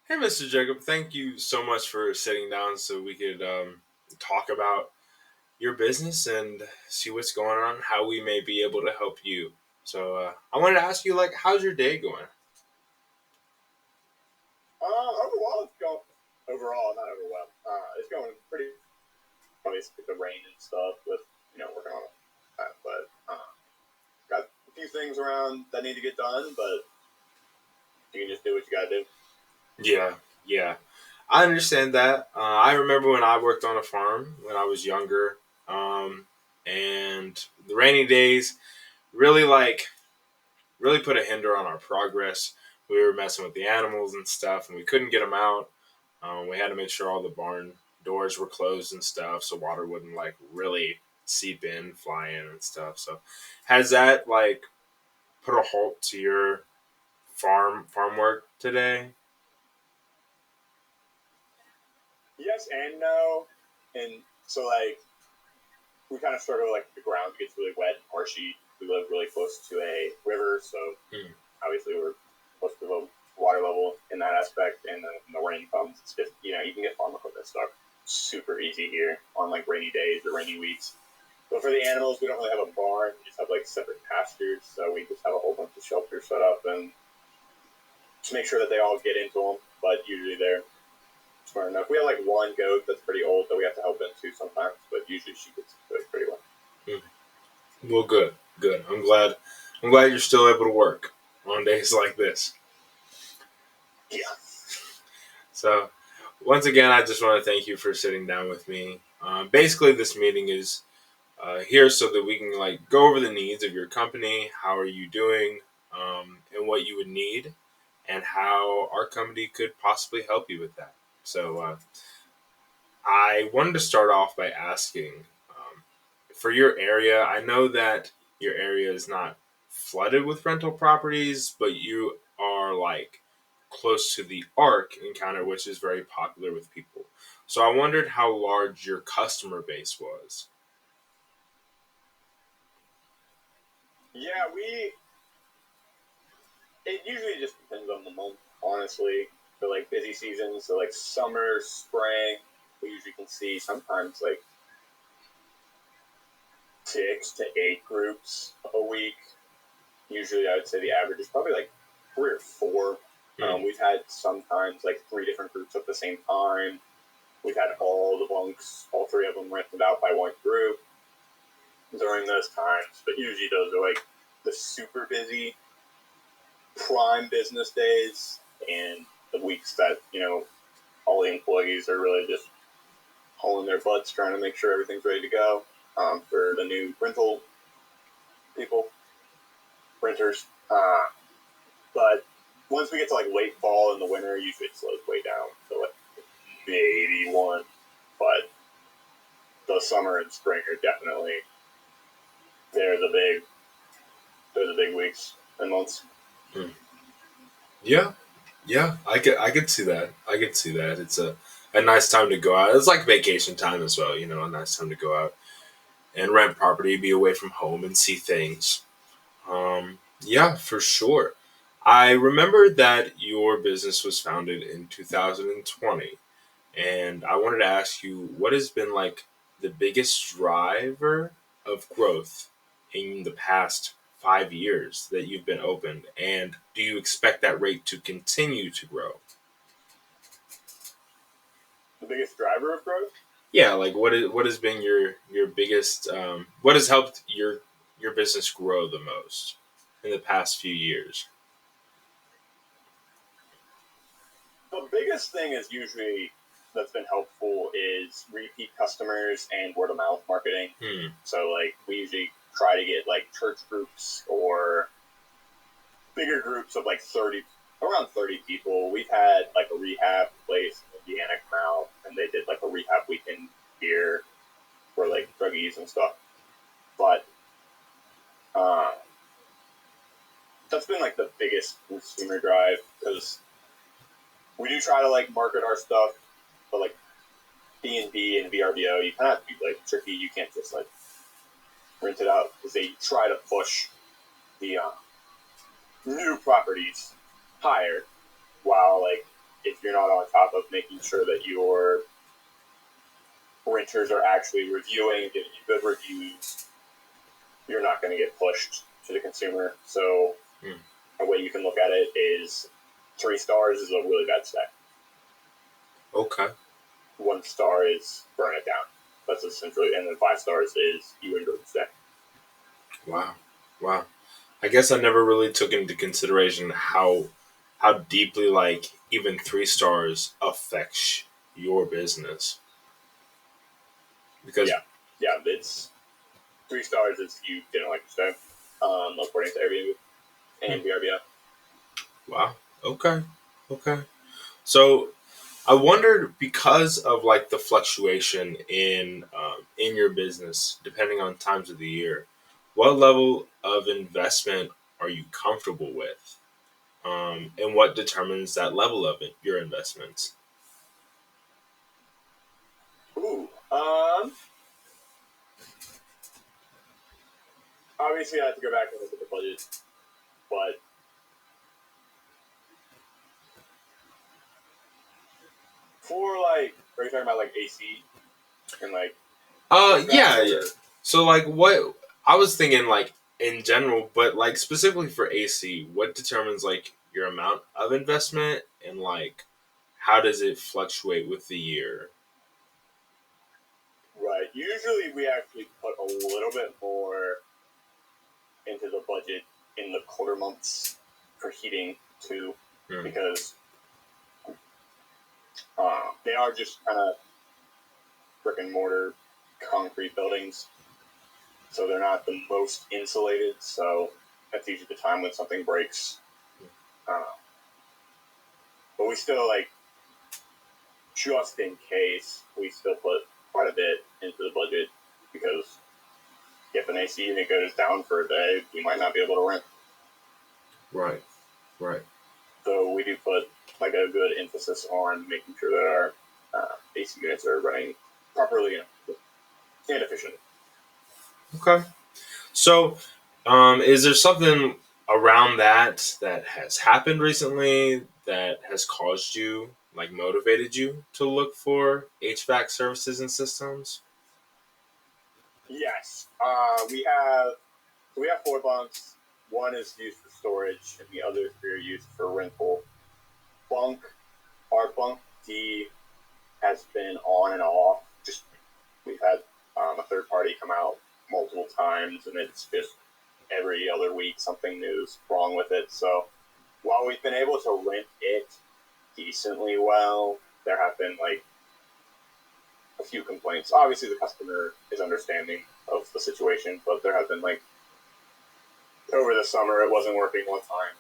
Hey, Mr. Jacob, thank you so much for sitting down so we could talk about your business and see what's going on, how we may be able to help you. I wanted to ask you, like, how's your day going? Overall, it's going overall not overwhelmed. It's going pretty obviously with the rain and stuff with working on that, but got a few things around that need to get done, but you can just do what you gotta do. Yeah, yeah. I understand that. I remember when I worked on a farm when I was younger, um, and the rainy days really, really put a hinder on our progress. We were messing with the animals and stuff, and we couldn't get them out. We had to make sure all the barn doors were closed and stuff, so water wouldn't like really seep in, fly in, and stuff. So, has that like put a halt to your farm work today? Yes and no, and so we kind of struggle like the ground gets really wet and marshy. We live really close to a river, so Hmm. obviously we're close to the water level in that aspect. And then when the rain comes, it's just you can get farm equipment stuck super easy here on like rainy days or rainy weeks. But for the animals, we don't really have a barn. We just have like separate pastures, so we just have a whole bunch of shelters set up and just make sure that they all get into them. But usually they're smart enough. We have like one goat that's pretty old that we have to help into sometimes, but usually she gets into it pretty well. Well, good, good. I'm glad you're still able to work on days like this. Yeah. So, once again, I just want to thank you for sitting down with me. Basically, this meeting is here so that we can like go over the needs of your company. How are you doing, and what you would need, and how our company could possibly help you with that. I wanted to start off by asking, for your area. I know that your area is not flooded with rental properties, but you are like close to the Arc encounter, which is very popular with people. So I wondered how large your customer base was. Yeah, it usually just depends on the month, honestly. For like busy seasons, so like summer, spring, we usually can see sometimes like 6 to 8 groups a week. Usually, I would say the average is probably like 3 or 4. Hmm. We've had sometimes like 3 different groups at the same time. We've had all the bunks, all 3 of them rented out by one group during those times. But usually, those are like the super busy prime business days and the weeks that all the employees are really just hauling their butts trying to make sure everything's ready to go for the new rental people, renters. But once we get to like late fall and the winter, usually it slows way down to like maybe one. But the summer and spring are definitely they're the big they're the big weeks and months. Hmm. Yeah, yeah, I could see that. I could see that. It's a nice time to go out. It's like vacation time as well. You know, a nice time to go out and rent property, be away from home, and see things. Yeah, for sure. I remember that your business was founded in 2020, and I wanted to ask you what has been like the biggest driver of growth in the past 5 years that you've been open, and do you expect that rate to continue to grow? The biggest driver of growth. Yeah, like what has been your biggest what has helped your business grow the most in the past few years? The biggest thing is usually that's been helpful is repeat customers and word of mouth marketing. Hmm. So like we usually try to get like church groups or bigger groups of like 30 people. We've had like a rehab place in Indiana come out and they did like a rehab weekend here for like druggies and stuff. But uh, that's been like the biggest consumer drive because we do try to like market our stuff, but like B&B and VRBO, you kind of have to be like tricky. You can't just like rent it out because they try to push the new properties higher while like if you're not on top of making sure that your renters are actually reviewing, giving you good reviews, you're not going to get pushed to the consumer. So a way you can look at it is 3 stars is a really bad stay. Okay. 1 star is burn it down. That's essentially, and then 5 stars is you enjoy the stay. Wow. I guess I never really took into consideration how deeply like even 3 stars affects your business. Because yeah, it's 3 stars is you didn't like your stay, according to Airbnb and VRBO. Wow. Okay. So I wondered, because of like the fluctuation in your business depending on times of the year, what level of investment are you comfortable with, and what determines that level of it, your investments? Ooh, obviously I have to go back and look at the budget, but for like, are you talking about like AC and like? Yeah. So like, what I was thinking, like in general, but like specifically for AC, what determines like your amount of investment, and like how does it fluctuate with the year? Right. Usually we actually put a little bit more into the budget in the colder months for heating too, because they are just kind of brick and mortar concrete buildings, so they're not the most insulated. So that's usually the time when something breaks. But we still like, just in case, we still put quite a bit into the budget, because if an AC unit goes down for a day, we might not be able to rent. Right. So we do put like a good emphasis on making sure that our AC units are running properly and efficiently. Okay. So, is there something around that has happened recently that has caused you, like, motivated you to look for HVAC services and systems? Yes, we have 4 bunks. One is used for storage, and the other 3 are used for rental. Bunk, our bunk D has been on and off. Just we've had a third party come out multiple times, and it's just every other week something new's wrong with it. So while we've been able to rent it decently well, there have been like a few complaints. Obviously, the customer is understanding of the situation, but there have been like over the summer it wasn't working one time.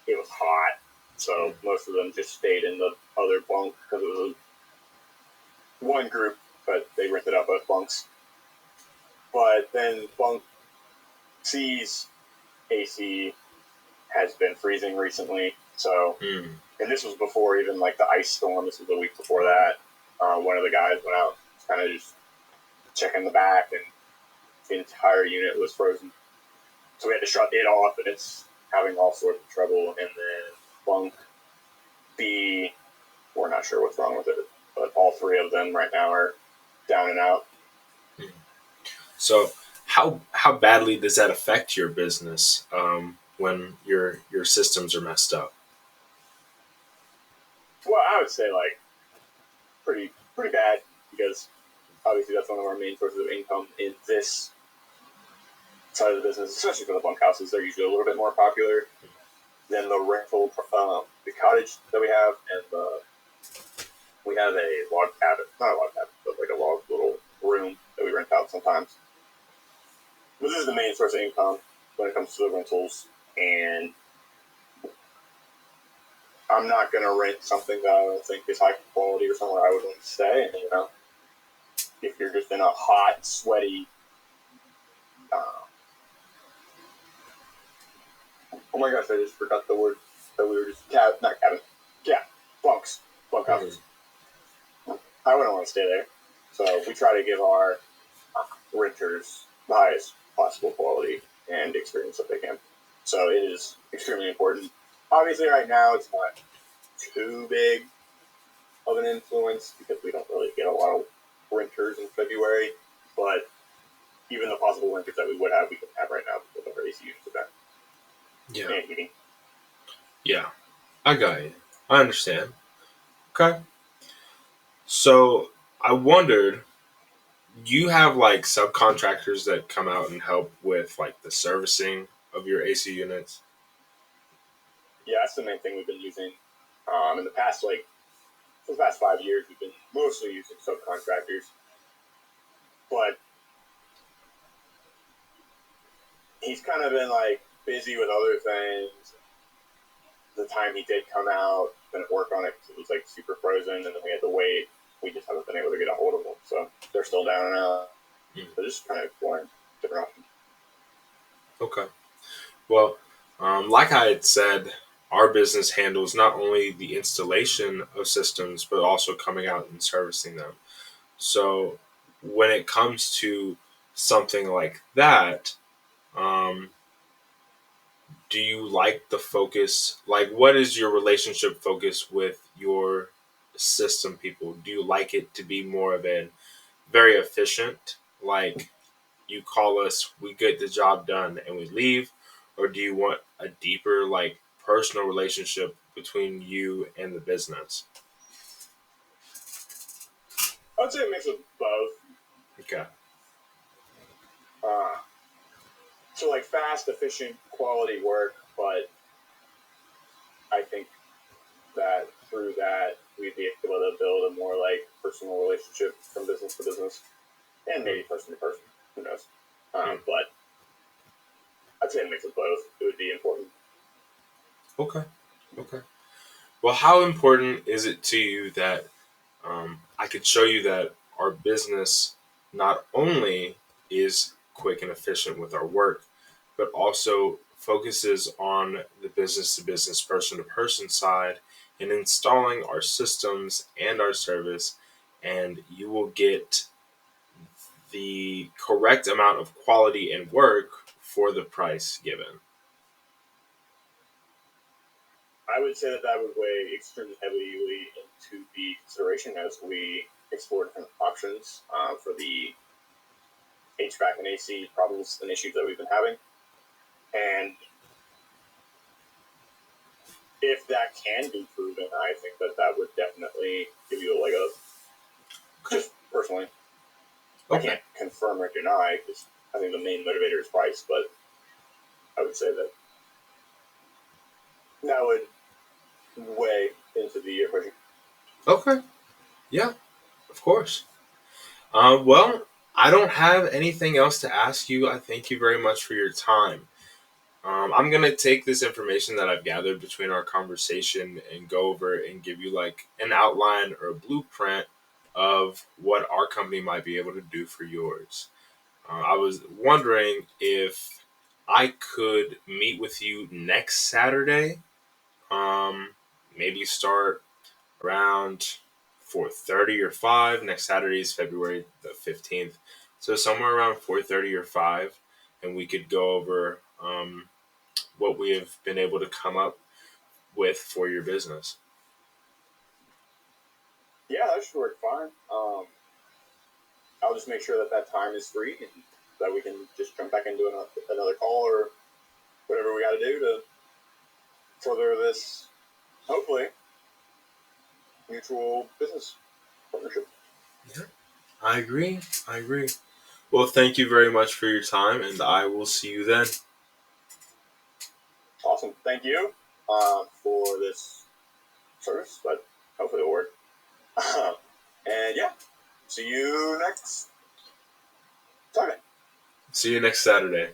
It was hot, so most of them just stayed in the other bunk because it was one group, but they rented out both bunks. But then bunk C's AC has been freezing recently, so and this was before even like the ice storm. This was the week before that. One of the guys went out, kind of just checking the back, and the entire unit was frozen. So we had to shut it off, and it's having all sorts of trouble. And then bunk B, we're not sure what's wrong with it, but all 3 of them right now are down and out. So, how badly does that affect your business, when your systems are messed up? Well, I would say like pretty bad, because obviously that's one of our main sources of income in this side of the business, especially for the bunkhouses. They're usually a little bit more popular than the rental, the cottage that we have, and we have a log cabin, not a log cabin, but like a log little room that we rent out sometimes. But this is the main source of income when it comes to the rentals, and I'm not going to rent something that I don't think is high quality or somewhere I would want to stay. And, if you're just in a hot, sweaty, oh my gosh, I just forgot the word that we were just, not cabin, yeah, bunkhouses. I wouldn't want to stay there. So we try to give our renters the highest possible quality and experience that they can. So it is extremely important. Obviously, right now it's not too big of an influence because we don't really get a lot of winters in February. But even the possible winters that we would have, we can have right now because of our AC units event Yeah. and heating. Yeah. I got you. I understand. Okay. So I wondered, you have like subcontractors that come out and help with like the servicing of your AC units? Yeah, that's the main thing we've been using. In the past, for the past 5 years, we've been mostly using subcontractors. But he's kind of been busy with other things. The time he did come out, didn't work on it because it was super frozen, and then we had to wait. We just haven't been able to get a hold of them, so they're still down and out. So just kind of exploring different options. Okay. Well, like I had said, our business handles not only the installation of systems, but also coming out and servicing them. So when it comes to something like that, um, do you like the focus? Like, what is your relationship focus with your system people? Do you like it to be more of a very efficient, like you call us, we get the job done, and we leave? Or do you want a deeper, like, personal relationship between you and the business? I would say a mix of both. Okay. Uh, so fast, efficient, quality work, but I think that through that we'd be able to build a more personal relationship from business to business, and maybe person to person. Who knows? But I'd say a mix of both. It would be important. Okay. Okay. Well, how important is it to you that I could show you that our business not only is quick and efficient with our work, but also focuses on the business to business, person to person side and installing our systems and our service, and you will get the correct amount of quality and work for the price given. I would say that would weigh extremely heavily into the consideration as we explore different options for the HVAC and AC problems and issues that we've been having. And if that can be proven, I think that that would definitely give you a leg up. Just personally, I can't confirm or deny because I think the main motivator is price, but I would say that that would weigh into the equation. Okay. Yeah, of course. Well, I don't have anything else to ask you. I thank you very much for your time. I'm going to take this information that I've gathered between our conversation and go over and give you like an outline or a blueprint of what our company might be able to do for yours. I was wondering if I could meet with you next Saturday. Um, Maybe start around 4:30 or 5. Next Saturday is February the 15th. So somewhere around 4:30 or 5, and we could go over what we have been able to come up with for your business. Yeah, that should work fine. I'll just make sure that that time is free and that we can just jump back into another call or whatever we got to do to further this, hopefully, mutual business partnership. Yeah, I agree. I agree. Well, thank you very much for your time, and I will see you then. Awesome. Thank you for this service, but hopefully it'll work. And yeah, see you next Saturday. See you next Saturday.